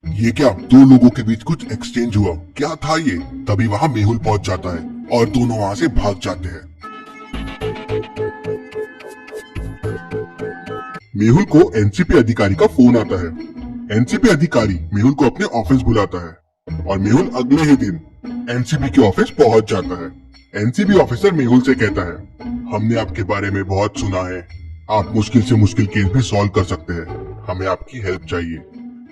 ये क्या, दो लोगों के बीच कुछ एक्सचेंज हुआ? क्या था ये? तभी वहाँ मेहुल पहुंच जाता है और दोनों वहाँ से भाग जाते हैं। मेहुल को एनसीपी अधिकारी का फोन आता है। एनसीपी अधिकारी मेहुल को अपने ऑफिस बुलाता है और मेहुल अगले ही दिन एनसीपी के ऑफिस पहुंच जाता है। एनसीपी ऑफिसर मेहुल से कहता है, हमने आपके बारे में बहुत सुना है, आप मुश्किल से मुश्किल केस भी सॉल्व कर सकते हैं, हमें आपकी हेल्प चाहिए।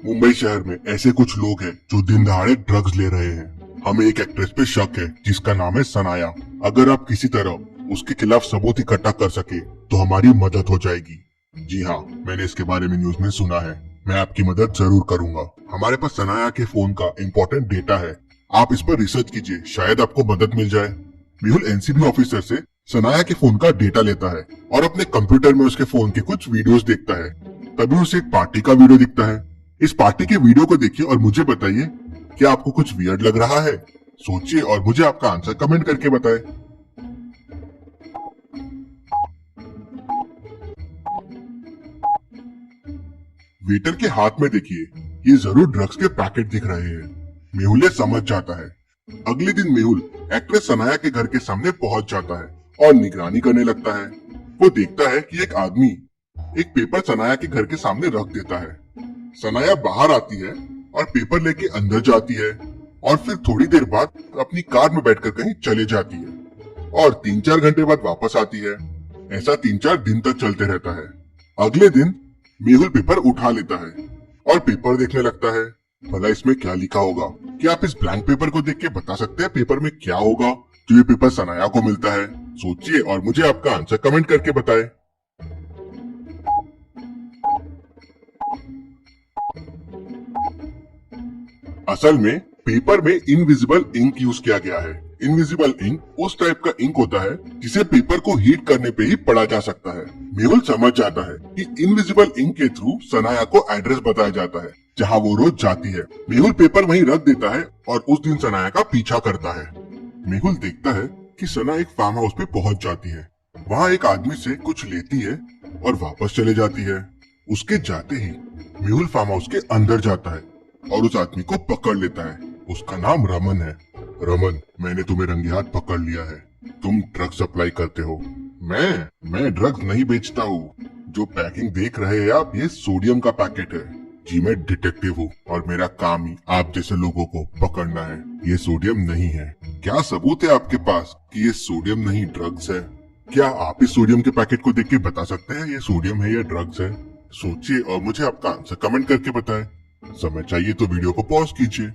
मुंबई शहर में ऐसे कुछ लोग हैं जो दिन दहाड़े ड्रग्स ले रहे हैं। हमें एक एक्ट्रेस पे शक है जिसका नाम है सनाया। अगर आप किसी तरह उसके खिलाफ सबूत इकट्ठा कर सके तो हमारी मदद हो जाएगी। जी हाँ, मैंने इसके बारे में न्यूज में सुना है, मैं आपकी मदद जरूर करूंगा। हमारे पास सनाया के फोन का इम्पोर्टेंट डेटा है, आप इस पर रिसर्च कीजिए, शायद आपको मदद मिल जाए। मेहुल एनसीबी ऑफिसर से सनाया के फोन का डेटा लेता है और अपने कंप्यूटर में उसके फोन के कुछ वीडियोस देखता है। तभी उसे एक पार्टी का वीडियो दिखता है। इस पार्टी के वीडियो को देखिए और मुझे बताइए, क्या आपको कुछ वियर्ड लग रहा है? सोचिए और मुझे आपका आंसर कमेंट करके बताएं। वेटर के हाथ में देखिए, ये जरूर ड्रग्स के पैकेट दिख रहे हैं। मेहुल ये समझ जाता है। अगले दिन मेहुल एक्ट्रेस सनाया के घर के सामने पहुंच जाता है और निगरानी करने लगता है। वो देखता है कि एक आदमी एक पेपर सनाया के घर के सामने रख देता है। सनाया बाहर आती है और पेपर लेके अंदर जाती है और फिर थोड़ी देर बाद अपनी कार में बैठकर कहीं चले जाती है और 3-4 घंटे बाद वापस आती है। ऐसा 3-4 दिन तक चलते रहता है। अगले दिन मेहुल पेपर उठा लेता है और पेपर देखने लगता है। भला इसमें क्या लिखा होगा? क्या आप इस ब्लैंक पेपर को देख के बता सकते हैं पेपर में क्या होगा जो ये पेपर सनाया को मिलता है? सोचिए और मुझे आपका आंसर कमेंट करके बताएं। असल में पेपर में इनविजिबल इंक यूज किया गया है। इनविजिबल इंक उस टाइप का इंक होता है जिसे पेपर को हीट करने पे ही पढ़ा जा सकता है। मेहुल समझ जाता है कि इनविजिबल इंक के थ्रू सनाया को एड्रेस बताया जाता है जहां वो रोज जाती है। मेहुल पेपर वहीं रख देता है और उस दिन सनाया का पीछा करता है। मेहुल देखता है कि सना एक फार्म हाउस पे पहुंच जाती है। वहाँ एक आदमी से कुछ लेती है और वापस चले जाती है। उसके जाते ही मेहुल फार्म हाउस के अंदर जाता है और उस आदमी को पकड़ लेता है। उसका नाम रमन है। रमन, मैंने तुम्हें रंगे हाथ पकड़ लिया है। तुम ड्रग्स सप्लाई करते हो। मैं ड्रग्स नहीं बेचता हूँ। जो पैकिंग देख रहे हैं आप, ये सोडियम का पैकेट है। जी मैं डिटेक्टिव हूँ और मेरा काम ही आप जैसे लोगों को पकड़ना है। ये सोडियम नहीं है। क्या सबूत है आपके पास कि ये सोडियम नहीं ड्रग्स है? क्या आप इस सोडियम के पैकेट को देख के बता सकते हैं ये सोडियम है या ड्रग्स है? सोचिए और मुझे आपका आंसर कमेंट करके बताएं। समय चाहिए तो वीडियो को पॉज कीजिए।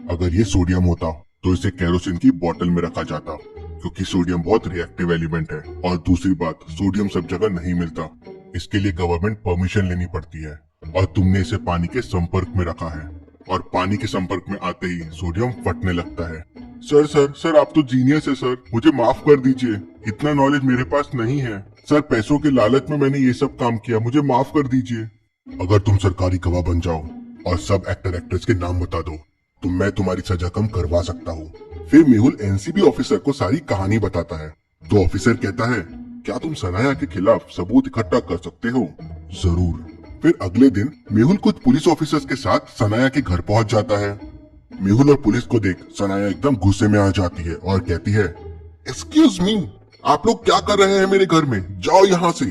अगर ये सोडियम होता तो इसे केरोसिन की बोतल में रखा जाता, क्योंकि सोडियम बहुत रिएक्टिव एलिमेंट है। और दूसरी बात, सोडियम सब जगह नहीं मिलता, इसके लिए गवर्नमेंट परमिशन लेनी पड़ती है। और तुमने इसे पानी के संपर्क में रखा है और पानी के संपर्क में आते ही सोडियम फटने लगता है। सर आप तो जीनियस है सर, मुझे माफ कर दीजिए, इतना नॉलेज मेरे पास नहीं है सर। पैसों के लालच में मैंने ये सब काम किया, मुझे माफ कर दीजिए। अगर तुम सरकारी गवाह बन जाओ और सब एक्टर एक्ट्रेस के नाम बता दो तो मैं तुम्हारी सजा कम करवा सकता हूँ। फिर मेहुल एनसीबी ऑफिसर को सारी कहानी बताता है। तो ऑफिसर कहता है, क्या तुम सनाया के खिलाफ सबूत इकट्ठा कर सकते हो? जरूर। फिर अगले दिन मेहुल कुछ पुलिस ऑफिसर्स के साथ सनाया के घर पहुंच जाता है। मेहुल और पुलिस को देख सनाया एकदम गुस्से में आ जाती है और कहती है, एक्सक्यूज मी, आप लोग क्या कर रहे हैं मेरे घर में? जाओ यहाँ से।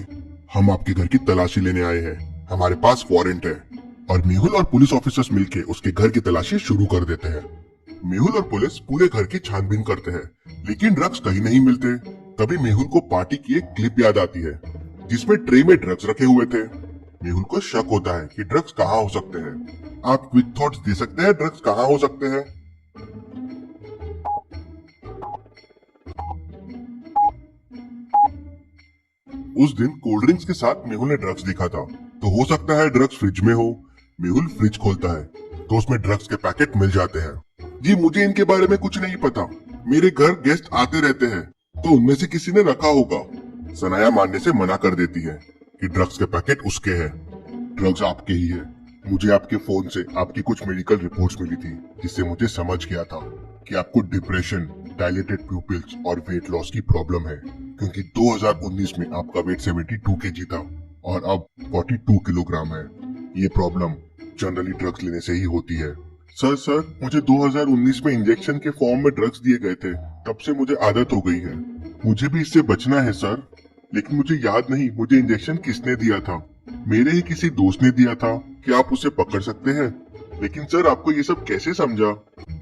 हम आपके घर की तलाशी लेने आए हैं, हमारे पास वारंट है। और मेहुल और पुलिस ऑफिसर्स मिलके उसके घर की तलाशी शुरू कर देते हैं। मेहुल और पुलिस पूरे घर की छानबीन करते हैं, लेकिन ड्रग्स कहीं नहीं मिलते। तभी मेहुल को पार्टी की एक क्लिप याद आती है जिसमें ट्रे में ड्रग्स रखे हुए थे। मेहुल को शक होता है कि ड्रग्स कहाँ हो सकते हैं। आप क्विक थॉट्स दे सकते हैं, ड्रग्स कहाँ हो सकते हैं? उस दिन कोल्ड ड्रिंक्स के साथ मेहुल ने ड्रग्स देखा था, तो हो सकता है ड्रग्स फ्रिज में हो। मेहुल फ्रिज खोलता है तो उसमें ड्रग्स के पैकेट मिल जाते हैं। जी मुझे इनके बारे में कुछ नहीं पता, मेरे घर गेस्ट आते रहते हैं, तो उनमें से किसी ने रखा होगा। सनाया मानने से मना कर देती है कि ड्रग्स के पैकेट उसके हैं। ड्रग्स आपके ही है। मुझे आपके फोन से आपकी कुछ मेडिकल रिपोर्ट्स मिली थी, जिससे मुझे समझ गया था कि आपको डिप्रेशन, डायलेटेड प्यूपिल्स और वेट लॉस की प्रॉब्लम है। क्योंकि 2019 में आपका वेट 72 केजी था और अब 42 किलोग्राम है। ये प्रॉब्लम जनरली ड्रग्स लेने से ही होती है। सर मुझे 2019 में इंजेक्शन के फॉर्म में ड्रग्स दिए गए थे, तब से मुझे आदत हो गई है। मुझे भी इससे बचना है सर, लेकिन मुझे याद नहीं मुझे इंजेक्शन किसने दिया था। मेरे ही किसी दोस्त ने दिया था। क्या आप उसे पकड़ सकते हैं? लेकिन सर आपको ये सब कैसे समझा?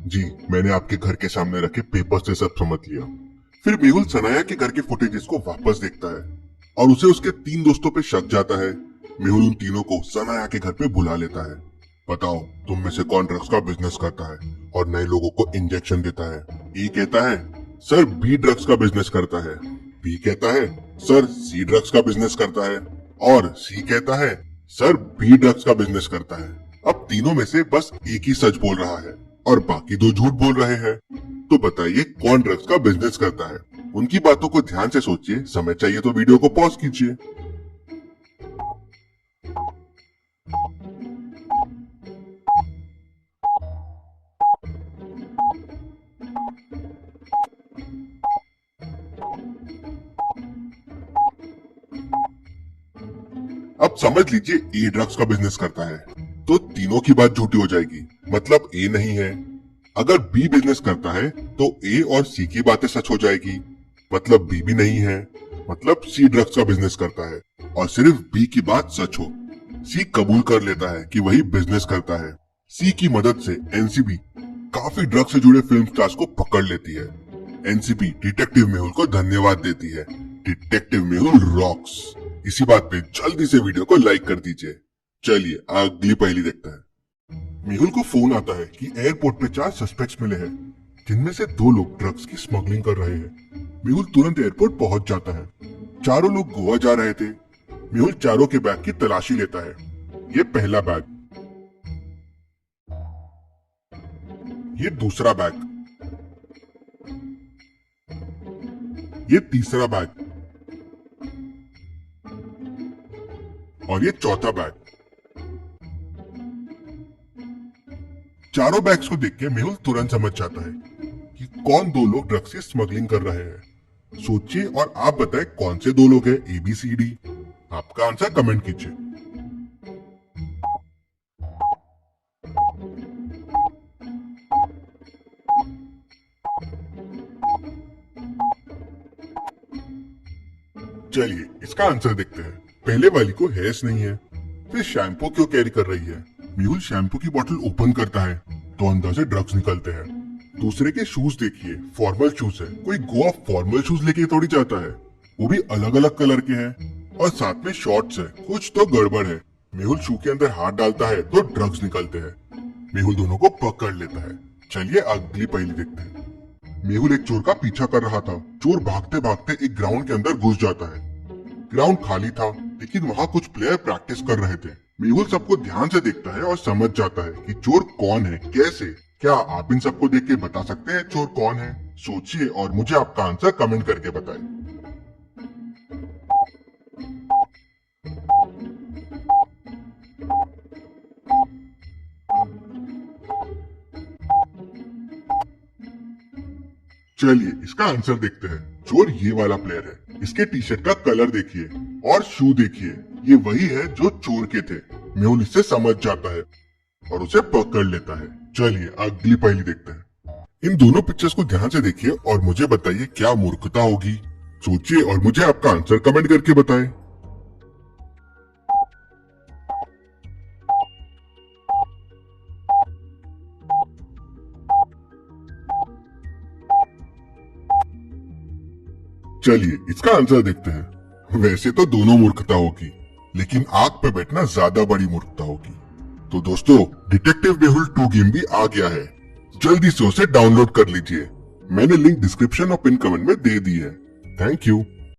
जी, मैंने आपके घर के सामने रखे पेपर से सब समझ लिया। फिर मेहुल सनाया के घर के फुटेजेस को वापस देखता है और उसे उसके 3 दोस्तों पे शक जाता है। मेहुल उन तीनों को सनाया के घर पे बुला लेता है। बताओ, तुम में से कौन ड्रग्स का बिजनेस करता है और नए लोगों को इंजेक्शन देता है? ए कहता है, सर बी ड्रग्स का बिजनेस करता है। बी कहता है, सर सी ड्रग्स का बिजनेस करता है। और सी कहता है, सर बी ड्रग्स का बिजनेस करता है। अब तीनों में से बस एक ही सच बोल रहा है और बाकी 2 झूठ बोल रहे हैं। तो बताइए कौन ड्रग्स का बिजनेस करता है? उनकी बातों को ध्यान से सोचिए। समय चाहिए तो वीडियो को पॉज कीजिए। अब समझ लीजिए ए ड्रग्स का बिजनेस करता है, तो तीनों की बात झूठी हो जाएगी, मतलब ए नहीं है। अगर बी बिजनेस करता है तो ए और सी की बातें सच हो जाएगी, मतलब बी भी नहीं है। मतलब सी ड्रग्स का बिजनेस करता है और सिर्फ बी की बात सच हो। सी कबूल कर लेता है कि वही बिजनेस करता है। सी की मदद से एनसीबी काफी ड्रग्स से जुड़े फिल्म स्टार्स को पकड़ लेती है। एनसीबी डिटेक्टिव मेहुल को धन्यवाद देती है। Detective Mehul rocks. इसी बात पे जल्दी से वीडियो को लाइक कर दीजिए। चलिए अगली पहेली देखते हैं। मेहुल को फोन आता है कि एयरपोर्ट पे 4 सस्पेक्ट्स मिले हैं, जिनमें से 2 लोग ड्रग्स की स्मगलिंग कर रहे हैं। मेहुल तुरंत एयरपोर्ट पहुंच जाता है। चारों लोग गोवा जा रहे थे। मेहुल चारों के बैग की तलाशी लेता है। ये पहला बैग, ये दूसरा बैग, ये तीसरा बैग और ये चौथा बैग। चारों बैग्स को देख के मेहुल तुरंत समझ जाता है कि कौन 2 लोग ड्रग्स की स्मगलिंग कर रहे हैं। सोचिए और आप बताएं कौन से 2 लोग हैं, ABCD। आपका आंसर कमेंट कीजिए। चलिए इसका आंसर देखते हैं। पहले वाली को हेयर्स नहीं है, फिर शैम्पू क्यों कैरी कर रही है? मेहुल शैम्पू की बोतल ओपन करता है तो अंदर से ड्रग्स निकलते हैं। दूसरे के शूज देखिए, फॉर्मल शूज है। कोई गोवा फॉर्मल शूज लेके थोड़ी जाता है, वो भी अलग अलग कलर के हैं और साथ में शॉर्ट्स है। कुछ तो गड़बड़ है। मेहुल शू के अंदर हाथ डालता है तो ड्रग्स निकलते हैं। मेहुल दोनों को पकड़ लेता है। चलिए अगली पहेली देखते हैं। मेहुल एक चोर का पीछा कर रहा था। चोर भागते भागते एक ग्राउंड के अंदर घुस जाता है। ग्राउंड खाली था, लेकिन वहाँ कुछ प्लेयर प्रैक्टिस कर रहे थे। मेहुल सबको ध्यान से देखता है और समझ जाता है कि चोर कौन है, कैसे। क्या आप इन सबको देख के बता सकते हैं चोर कौन है? सोचिए और मुझे आपका आंसर कमेंट करके बताएं। चलिए इसका आंसर देखते हैं। चोर ये वाला प्लेयर है। इसके टी शर्ट का कलर देखिए और शू देखिए, ये वही है जो चोर के थे। मेहुल इससे समझ जाता है और उसे पकड़ लेता है। चलिए अगली पहेली देखते हैं। इन दोनों पिक्चर्स को ध्यान से देखिए और मुझे बताइए क्या मूर्खता होगी। सोचिए और मुझे आपका आंसर कमेंट करके बताएं। चलिए इसका आंसर देखते हैं। वैसे तो दोनों मूर्खता होगी, लेकिन आग पे बैठना ज्यादा बड़ी मूर्खता होगी। तो दोस्तों, डिटेक्टिव मेहुल 2 गेम भी आ गया है। जल्दी से उसे डाउनलोड कर लीजिए। मैंने लिंक डिस्क्रिप्शन और पिन कमेंट में दे दी है। Thank you.